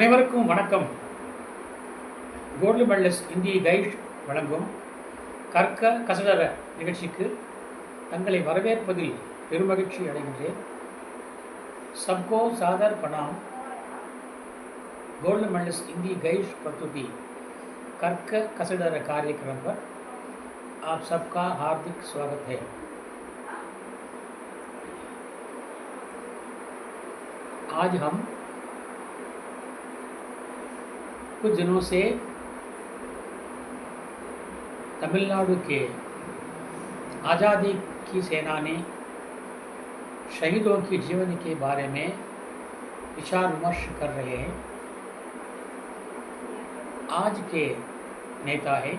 அனைவருக்கும் வணக்கம். Gold medalist இந்திய கைட் வழங்கும் கற்க கசடர நிகழ்ச்சிக்கு தங்களை வரவேற்பதில் பெருமகிழ்ச்சி அடைகின்றேன். सबको सादर प्रणाम. गोल्ड मेडलिस्ट हिंदी गाइड प्रस्तुति कर्क कसडर कार्यक्रम पर आप सबका हार्दिक स्वागत है. आज हम कुछ दिनों से तमिलनाडु के आज़ादी की सेनानी शहीदों की जीवन के बारे में विचार विमर्श कर रहे हैं. आज के नेता है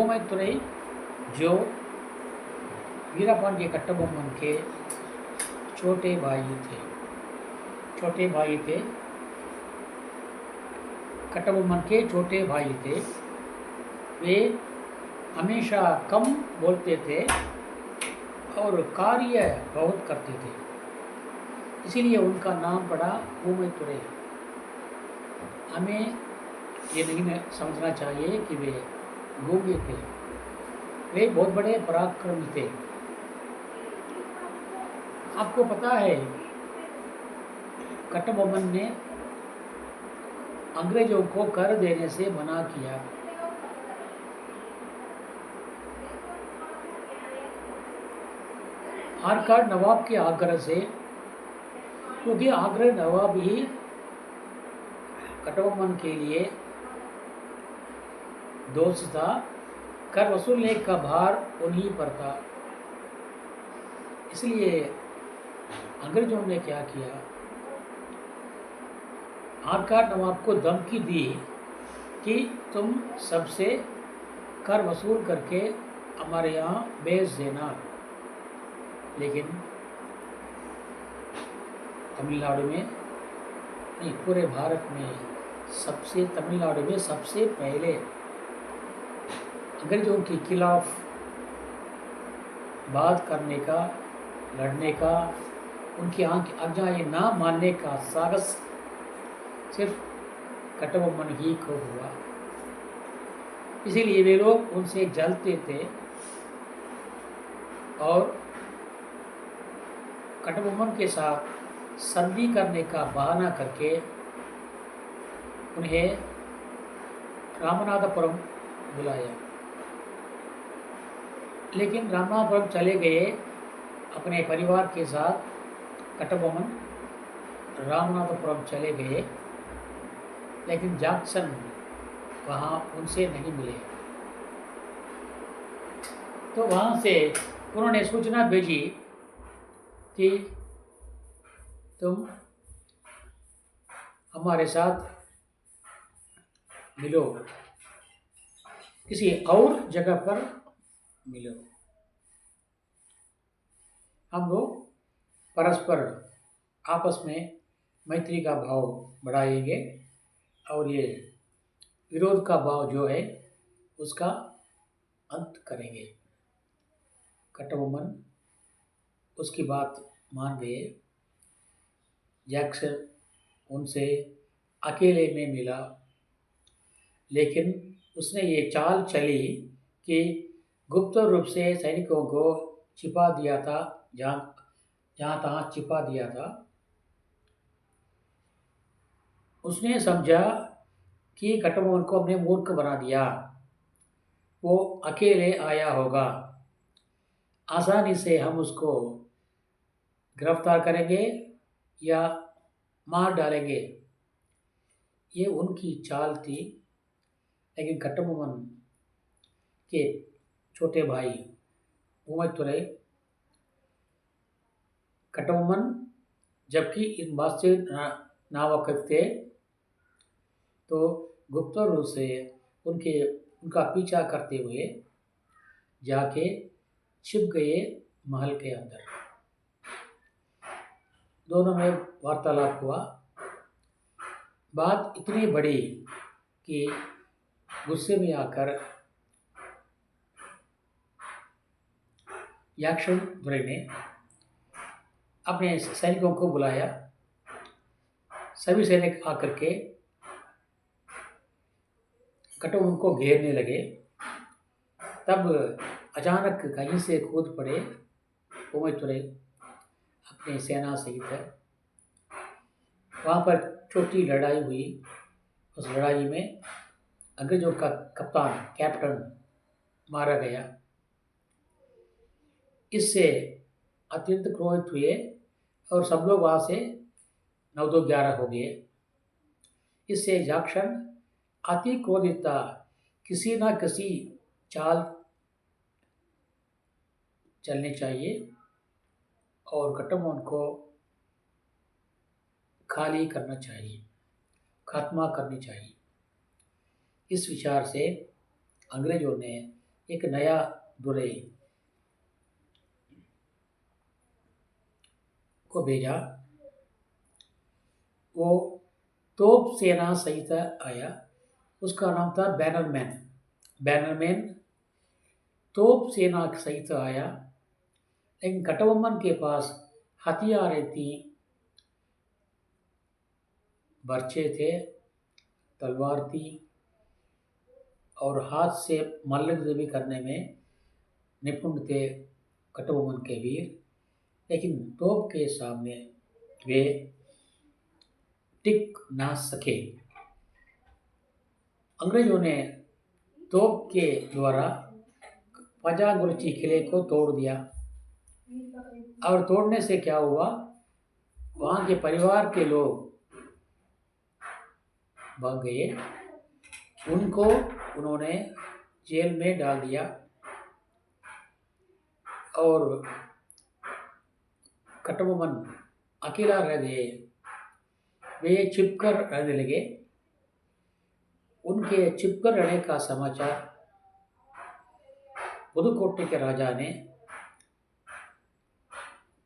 ओमैतुरै जो वीरपांडिय कट्टबोम्मन के छोटे भाई थे. कट्टबोम्मन के छोटे भाई थे. वे हमेशा कम बोलते थे और कार्य बहुत करते थे, इसीलिए उनका नाम पड़ा ओमैतुरै. हमें ये नहीं समझना चाहिए कि वे गूंगे थे. वे बहुत बड़े पराक्रमी थे. आपको पता है कट्टबोम्मन ने अंग्रेजों को कर देने से मना किया. आरकाड नवाब के आग्रह से, क्योंकि आग्रह नवाब ही कट्टबोम्मन के लिए दोस्त था, कर वसूलने का भार उन्हीं पर था. इसलिए अंग्रेजों ने क्या किया, आरकाड नवाब को धमकी दी कि तुम सबसे कर वसूल करके हमारे यहाँ भेज देना. लेकिन तमिलनाडु में नहीं, पूरे भारत में तमिलनाडु में सबसे पहले अंग्रेजों के खिलाफ बात करने का, लड़ने का, उनकी आज्ञाएं ना मानने का साहस सिर्फ कट्टबोम्मन ही को हुआ. इसीलिए वे लोग उनसे जलते थे और कट्टबोम्मन के साथ संधि करने का बहाना करके उन्हें रामनाथपुरम बुलाया. लेकिन रामनाथपुरम चले गए अपने परिवार के साथ. कट्टबोम्मन रामनाथपुरम चले गए, लेकिन जैक्सन वहाँ उनसे नहीं मिले. तो वहाँ से उन्होंने सूचना भेजी कि तुम हमारे साथ मिलो, किसी और जगह पर मिलो. हम लोग परस्पर आपस में मैत्री का भाव बढ़ाएंगे और ये विरोध का भाव जो है उसका अंत करेंगे. कट्टबोम्मन उसकी बात मान गए. जैक्सन उनसे अकेले में मिला, लेकिन उसने ये चाल चली कि गुप्त रूप से सैनिकों को छिपा दिया था, जहाँ तहाँ छिपा दिया था. उसने समझा कि कट्टबोम्मन को हमने मूर्ख बना दिया, वो अकेले आया होगा, आसानी से हम उसको गिरफ्तार करेंगे या मार डालेंगे. ये उनकी चाल थी. लेकिन कट्टबोम्मन के छोटे भाई ओमैतुरै, कट्टबोम्मन जबकि इन बात से नावाकिफ थे, तो गुप्त रूप से उनका पीछा करते हुए जाके छिप गए महल के अंदर. दोनों में वार्तालाप हुआ. बात इतनी बड़ी कि गुस्से में आकर याक्षन दुरै ने अपने सैनिकों को बुलाया सभी सैनिक आकर के कटोमन को घेरने लगे। तब अचानक कहीं से कूद पड़े ओमैतुरै अपनी सेना सहित। वहाँ पर छोटी लड़ाई हुई। उस लड़ाई में अंग्रेजों का कप्तान कैप्टन मारा गया। इससे अत्यंत क्रोधित हुए और सब लोग वहाँ से 9-2-11 हो गए। इससे जाक्सन अति क्रोधित था, किसी ना किसी चाल चलनी चाहिए और कटोमन को खाली करना चाहिए, खात्मा करनी चाहिए। इस विचार से अंग्रेजों ने एक नया दुरे को भेजा। वो तोप सेना सहित आया। उसका नाम था बैनरमैन। बैनरमैन तोप सेना सहित आया, लेकिन कटबोम्मन के पास हथियारें थी, बर्छे थे, तलवार थी और हाथ से मल्लयुद्ध भी करने में निपुण थे कटबोम्मन के वीर। लेकिन तोप के सामने वे टिक ना सके। अंग्रेजों ने तोप के द्वारा पजागुरुची किले को तोड़ दिया। और तोड़ने से क्या हुआ, वहाँ के परिवार के लोग भाग गए। उनको उन्होंने जेल में डाल दिया और कटबोम्मन अकेला रह गए। वे छिपकर रहने लगे। उनके छिपकर रहने का समाचार पुदुकोट्टई के राजा ने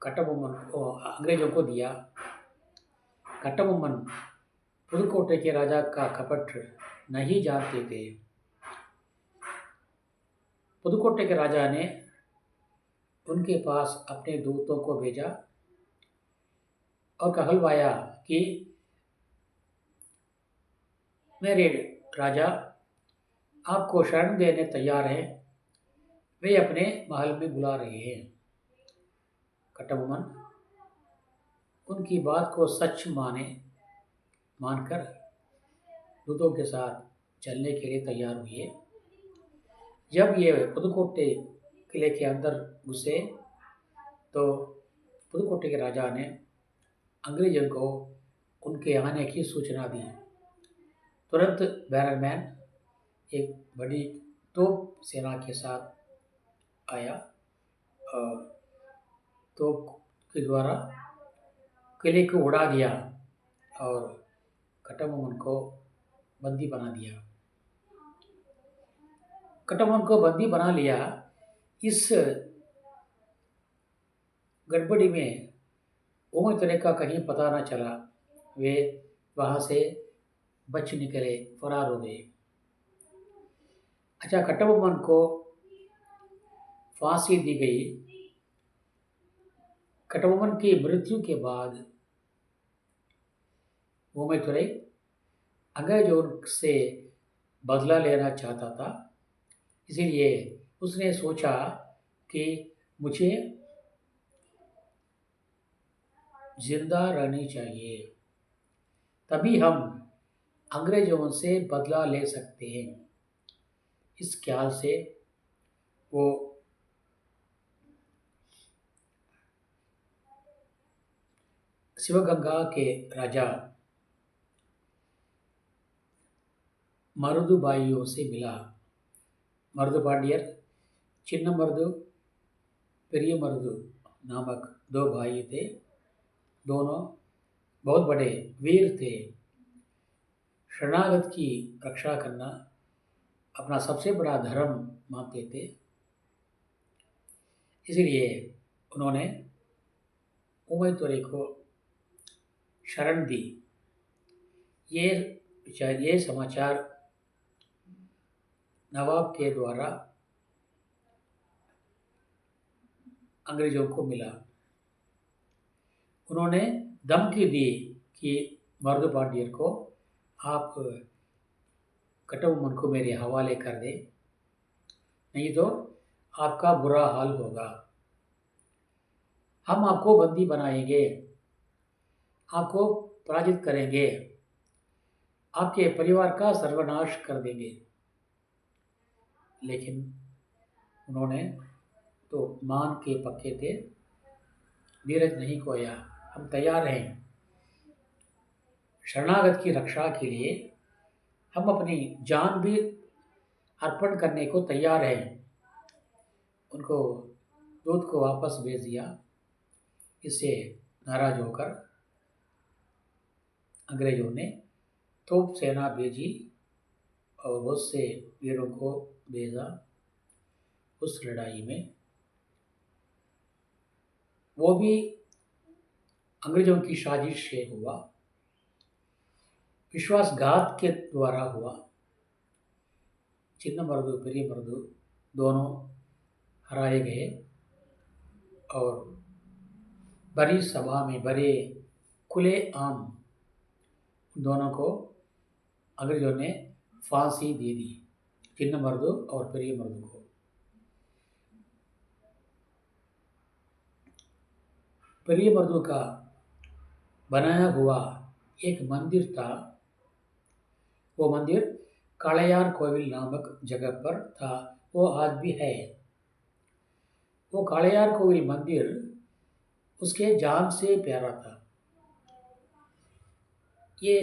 कटबोम्मन को, अंग्रेजों को दिया। कटबोम्मन पुदुकोट्टई के राजा का कपट नहीं जानते थे। पुदुकोट्टई के राजा ने उनके पास अपने दूतों को भेजा और कहलवाया कि मेरे राजा आपको शरण देने तैयार हैं, वे अपने महल में बुला रहे हैं। कटबोम्मन उनकी बात को सच मानकर दूतों के साथ चलने के लिए तैयार हुए। जब ये पुदुकोट्टई किले के अंदर घुसे तो पुदुकोट्टई के राजा ने अंग्रेजों को उनके आने की सूचना दी। तुरंत बैनरमैन एक बड़ी तोप सेना के साथ आया और तोप के द्वारा किले को उड़ा दिया और कटबोम्मन को बंदी बना दिया। कटबोम्मन को बंदी बना लिया। इस गड़बड़ी में ओमैतुरै का कहीं पता न चला। वे वहाँ से बच निकले, फरार हो गए। अच्छा, कटबोम्मन को फांसी दी गई। कटबोम्मन की मृत्यु के बाद ओमैतुरै अंग्रेजों से बदला लेना चाहता था। इसीलिए उसने सोचा कि मुझे जिंदा रहनी चाहिए, तभी हम अंग्रेजों से बदला ले सकते हैं। इस ख्याल से वो शिवगंगा के राजा मरुदुबाइयों से मिला। मरुदु पांडियर, चिन्न मरुदु, पेरिय मरुदु नामक 2 भाई थे। दोनों बहुत बड़े वीर थे। शरणागत की रक्षा करना अपना सबसे बड़ा धर्म मानते थे। इसलिए उन्होंने ओमैतुरै को शरण दी। ये समाचार नवाब के द्वारा अंग्रेजों को मिला। उन्होंने धमकी दी कि मर्द पांडियर को आप कटुमन को मेरे हवाले कर दें, नहीं तो आपका बुरा हाल होगा। हम आपको बंदी बनाएंगे, आपको पराजित करेंगे, आपके परिवार का सर्वनाश कर देंगे। लेकिन उन्होंने तो मान के पक्के थे, धीरज नहीं खोया। हम तैयार हैं, शरणागत की रक्षा के लिए हम अपनी जान भी अर्पण करने को तैयार हैं। उनको दूत को वापस भेज दिया। इससे नाराज होकर अंग्रेजों ने तोप सेना भेजी और बहुत से वीरों को भेजा उस लड़ाई में। वो भी अंग्रेजों की साजिश से हुआ, विश्वासघात के द्वारा हुआ। चिन्न मर्दू पेरिय मर्दू दोनों हराए गए और बड़ी सभा में, बड़े खुले आम दोनों को अंग्रेजों ने फांसी दे दी, चिन्न मर्दू और पेरिय मर्दू को। पेरिय मर्दू का बनाया हुआ एक मंदिर था। वो मंदिर काளைयार कोविल नामक जगह पर था, वो आज भी है। वो काளைयार कोविल मंदिर उसके जान से प्यारा था। ये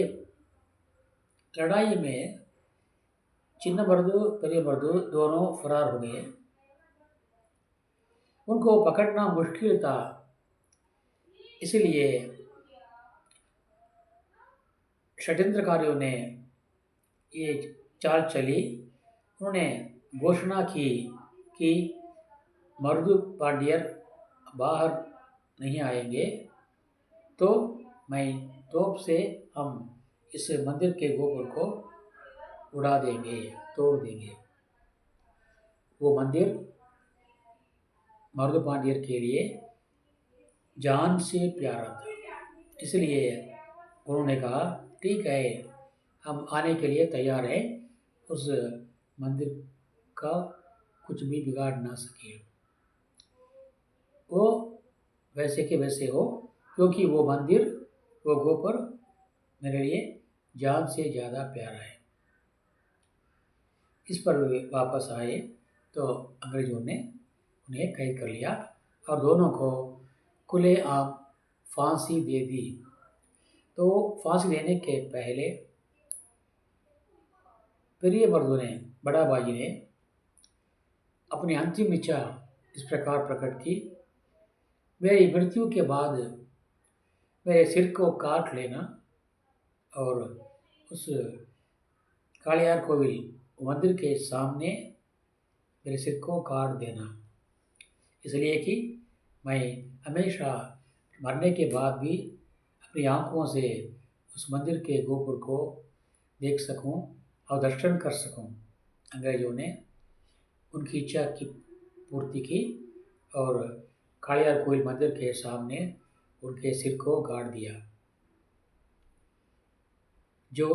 लड़ाई में चिन्न मर्दू पेरिय मर्दू दोनों फरार हो गए। उनको पकड़ना मुश्किल था, इसलिए षड्यंत्रकारियों ने ये चाल चली। उन्होंने घोषणा की कि मर्दू पांडियर बाहर नहीं आएंगे तो मैं तोप से हम इस मंदिर के गोपुर को उड़ा देंगे, तोड़ देंगे। वो मंदिर मर्दू पांडियर के लिए जान से प्यारा था, इसलिए उन्होंने कहा ठीक है, हम आने के लिए तैयार हैं। उस मंदिर का कुछ भी बिगाड़ ना सके, वो वैसे के वैसे हो, क्योंकि वो मंदिर, वो गोपुर मेरे लिए जान से ज़्यादा प्यारा है। इस पर वे वापस आए तो अंग्रेजों ने उन्हें कैद कर लिया और दोनों को खुलेआम फांसी दे दी। तो फांसी देने के पहले पेरिय मर्दू ने, बड़ा भाई ने अपनी अंतिम इच्छा इस प्रकार प्रकट की, मेरी मृत्यु के बाद मेरे सिर को काट लेना और उस काளைयार कोविल मंदिर के सामने मेरे सिर को काट देना, इसलिए कि मैं हमेशा मरने के बाद भी अपनी आँखों से उस मंदिर के गोपुर को देख सकूं और दर्शन कर सकूं। अंग्रेजों ने उनकी इच्छा की पूर्ति की और काளைयार कोविल मंदिर के सामने उनके सिर को गाड़ दिया, जो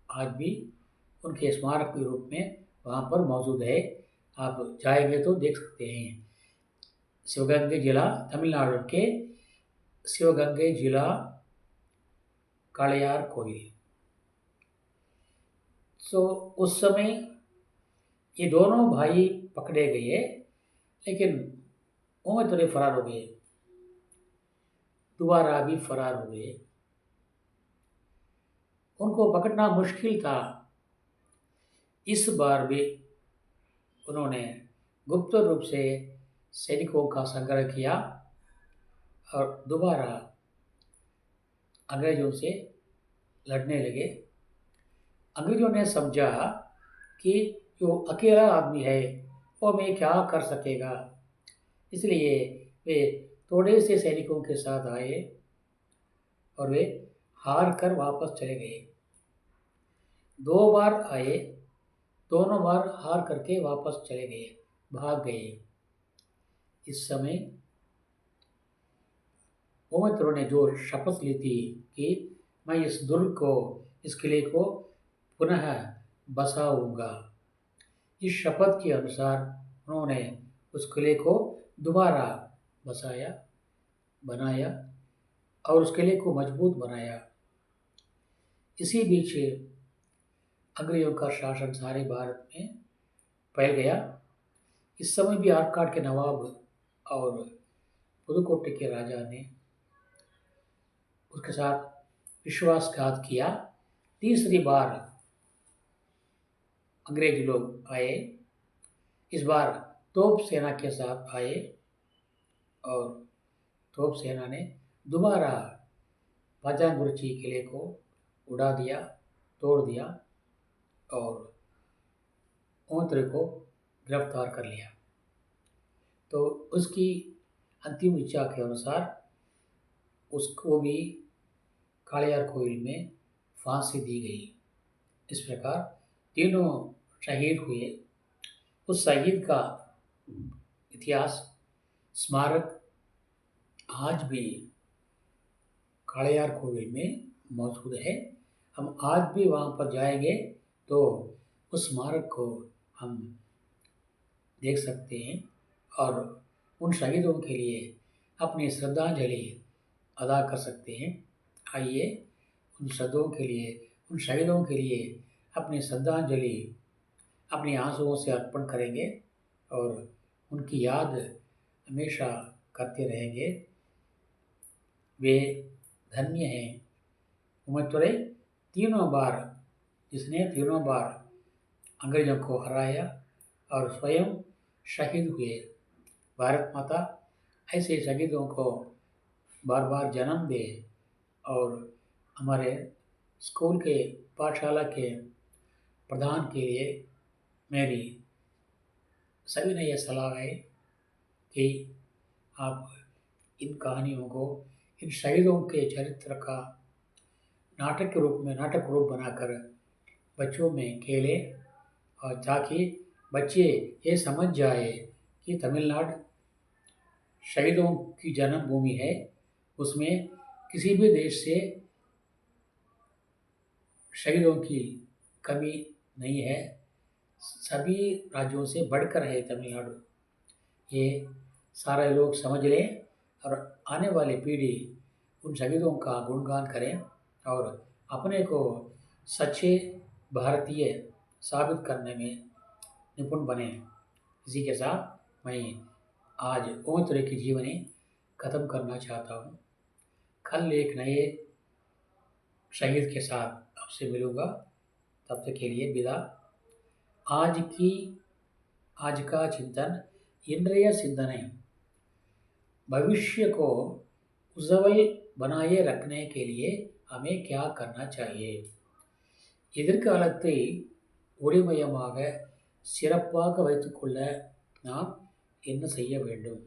आज भी उनके स्मारक के रूप में वहाँ पर मौजूद है। आप जाएंगे तो देख सकते हैं। शिवगंगे जिला, तमिलनाडु के शिवगंगे जिला, काளைयार कोविल। उस समय ये दोनों भाई पकड़े गए, लेकिन वो थोड़े फरार हो गए, दोबारा भी फरार हो गए। उनको पकड़ना मुश्किल था। इस बार भी उन्होंने गुप्त रूप से सैनिकों का संग्रह किया और दोबारा अंग्रेजों से लड़ने लगे। अंग्रेजों ने समझा कि जो अकेला आदमी है वो हमें क्या कर सकेगा, इसलिए वे थोड़े से सैनिकों के साथ आए और वे हार कर वापस चले गए। 2 बार आए, दोनों बार हार करके वापस चले गए, भाग गए। इस समय मोहम्मद ने जो शपथ ली थी कि मैं इस दुर्ग को, इस किले को पुनः बसाऊंगा। इस शपथ के अनुसार उन्होंने उस किले को दोबारा बसाया, बनाया और उस किले को मजबूत बनाया। इसी बीच अंग्रेजों का शासन सारे भारत में फैल गया। इस समय भी आरकाट के नवाब और पुदुकोट्टे के राजा ने उसके साथ विश्वासघात किया। तीसरी बार अंग्रेज लोग आए, इस बार तोप सेना के साथ आए और तोप सेना ने दोबारा पाजांगुरिची किले को उड़ा दिया, तोड़ दिया और ओंतरे को गिरफ्तार कर लिया। तो उसकी अंतिम इच्छा के अनुसार उसको भी कालियार कोयल में फांसी दी गई। इस प्रकार तीनों शहीद हुए। उस शहीद का इतिहास, स्मारक आज भी कालियार कोयल में मौजूद है। हम आज भी वहाँ पर जाएंगे तो उस स्मारक को हम देख सकते हैं और उन शहीदों के लिए अपनी श्रद्धांजलि अदा कर सकते हैं। आइए उन शहीदों के लिए अपनी श्रद्धांजलि अपने आंसुओं से अर्पण करेंगे और उनकी याद हमेशा करते रहेंगे। वे धन्य हैं। उमतुरे जिसने तीनों बार अंग्रेजों को हराया और स्वयं शहीद हुए। भारत माता ऐसे शहीदों को बार बार जन्म दे और हमारे स्कूल के पाठशाला के प्रधान के लिए मेरी सभी ने यह सलाह है कि आप इन कहानियों को, इन शहीदों के चरित्र का नाटक रूप बनाकर बच्चों में खेले और ताकि बच्चे ये समझ जाए कि तमिलनाडु शहीदों की जन्मभूमि है। उसमें किसी भी देश से शहीदों की कमी नहीं है, सभी राज्यों से बढ़कर है तमिलनाडु। ये सारे लोग समझ लें और आने वाली पीढ़ी उन शहीदों का गुणगान करें और अपने को सच्चे भारतीय साबित करने में निपुण बने। इसी के साथ मैं आज ओमतुरे की जीवनी खत्म करना चाहता हूँ। कल एक नए शहीद के साथ आपसे मिलूँगा। तब तक के लिए विदा। आज का चिंतन, इंद्रिय सिंधने, भविष्य को उज्जवल बनाए रखने के लिए हमें क्या करना चाहिए? எதிர்காலத்தை ஒளிமயமாக சிறப்பாக வைத்துக்கொள்ள நாம் என்ன செய்ய வேண்டும்?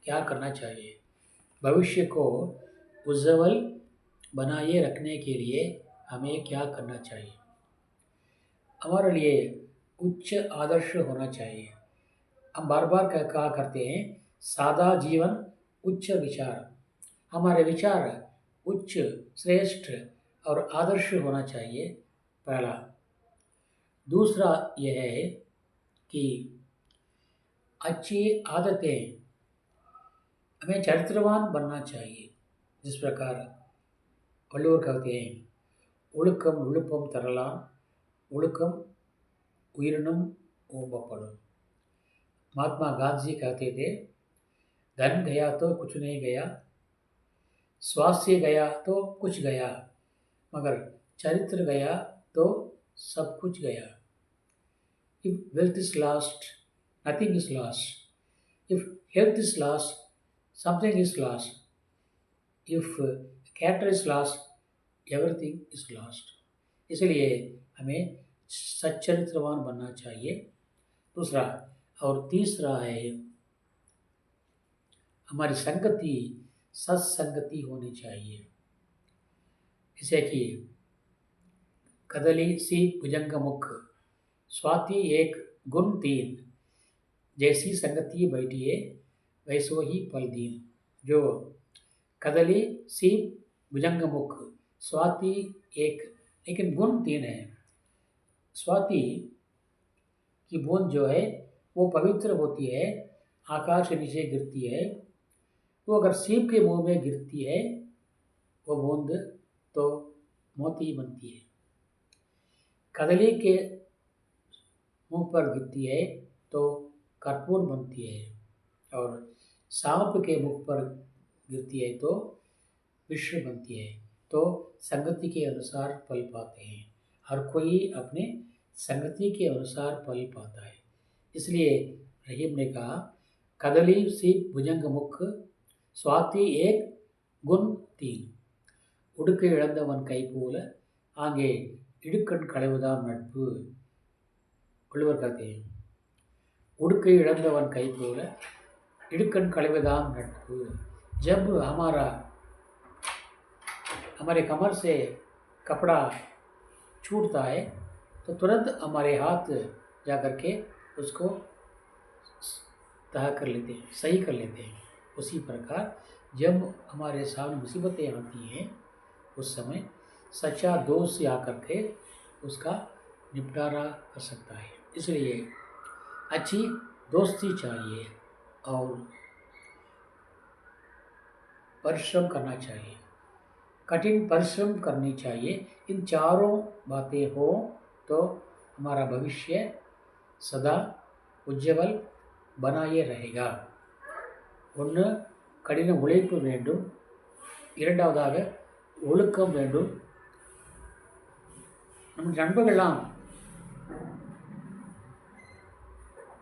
क्या करना चाहिए? भविष्य को उज्जवल बनाए रखने के लिए हमें क्या करना चाहिए? हमारे लिए उच्च आदर्श होना चाहिए। हम बार बार कहा करते हैं, सादा जीवन उच्च विचार। हमारे विचार उच्च, श्रेष्ठ और आदर्श होना चाहिए, पहला। दूसरा यह है कि अच्छी आदतें, हमें चरित्रवान बनना चाहिए। जिस प्रकार वள்ளுவர் कहते हैं, ஒழுக்கம் விழுப்பம் தரலாம், ஒழுக்கம் உயிரினும் ஓம்பப்படும்। महात्मा गांधी कहते थे, धन गया तो कुछ नहीं गया, स्वास्थ्य गया तो कुछ गया, मगर चरित्र गया तो सब कुछ गया। If wealth is lost, nothing is lost. If health is lost, something is lost. If character is lost, everything is lost. इसलिए हमें सच्चरित्रवान बनना चाहिए, दूसरा। और तीसरा है, हमारी संगति सत्संगति होनी चाहिए। जैसे कि कदली सी भुजंग मुख, स्वाति एक गुण तीन, जैसी संगति बैठिए वैसो ही फल दीन। जो कदली, सीप, भुजंगमुख, स्वाति एक, लेकिन गुण तीन है। स्वाति की बूंद जो है वो पवित्र होती है, आकाश से नीचे गिरती है। वो अगर सीप के मुंह में गिरती है वो बूंद तो मोती बनती है। कदली के मुंह पर गिरती है तो कर्पूर बनती है, और सांप के मुख पर गिरती है तो विश्व बनती है। तो संगति के अनुसार फल पाते हैं, हर कोई अपने संगति के अनुसार फल पाता है। इसलिए रहीम ने कहा, कदली, सीप, भुजंग मुख, स्वाति एक, गुण तीन, உடுக்க இழந்தவன் கை போல आगे इடுकण कளைवदाम नட்பு। वள்ளுவர் कहते हैं, उடுக்கை இழந்தவன் கை போல इடுकण कளைवदाम नட்பு। जब हमारे कमर से कपड़ा छूटता है तो तुरंत हमारे हाथ जा कर के उसको तह कर लेते हैं, सही कर लेते हैं। उसी प्रकार जब हमारे सामने मुसीबतें आती हैं उस समय सच्चा दोस्त से आकर के उसका निपटारा कर सकता है। इसलिए अच्छी दोस्ती चाहिए और परिश्रम करना चाहिए, कठिन परिश्रम करनी चाहिए। इन चारों बातें हो तो हमारा भविष्य सदा उज्जवल बनाए रहेगा। ஒன்று கடின உழைப்பு வேண்டும், இரண்டாவதாக ஒழுக்கம் வேண்டும், நம் நண்பர்களெல்லாம்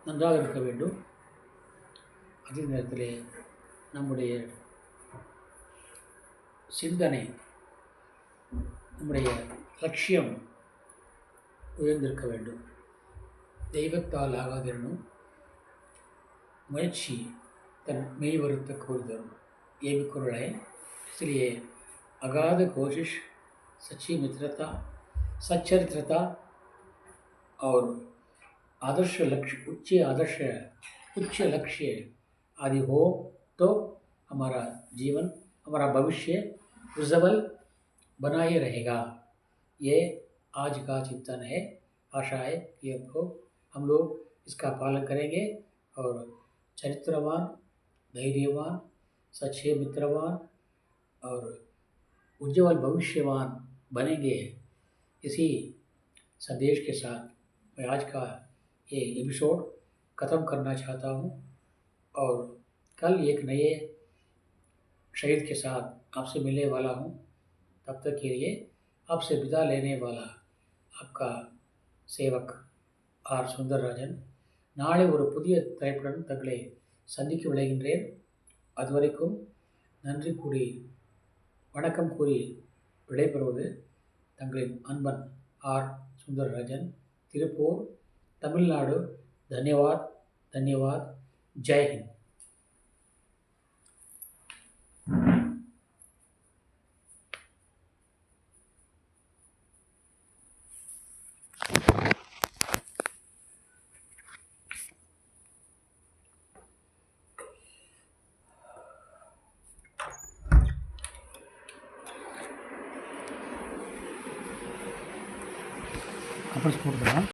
நன்றாக இருக்க வேண்டும், அதே நேரத்தில் நம்முடைய சிந்தனை, நம்முடைய லட்சியம் உயர்ந்திருக்க வேண்டும்। தெய்வத்தால் ஆகாதிரனும் मुयற்சி तन मेई வருத்த கூறுதல், ये भी कुरल है। इसलिए अगाध कोशिश, सच्ची मित्रता, सच्चरित्रता और उच्च लक्ष्य आदि हो तो हमारा जीवन, हमारा भविष्य उज्जवल बनाए रहेगा। ये आज का चिंतन है। आशा है कि हम लोग इसका पालन करेंगे और चरित्रवान, धैर्यवान, सच्चे मित्रवान और उज्जवल भविष्यवान बनेंगे। इसी संदेश के साथ मैं आज का ये एपिसोड ख़त्म करना चाहता हूँ और कल एक नए शहीद के साथ आपसे मिलने वाला हूँ। तब तक के लिए आपसे विदा लेने वाला आपका சேவக் ஆர் சுந்தரராஜன் நாளை ஒரு புதிய தலைப்புடன் தங்களை சந்திக்க விளைகின்றேன். அதுவரைக்கும் நன்றி கூறி வணக்கம் கூறி விடைபெறுவது தங்களின் அன்பன் ஆர் சுந்தரராஜன், திருப்பூர், தமிழ்நாடு। धन्यवाद, धन्यवाद। जय हिंद। अपन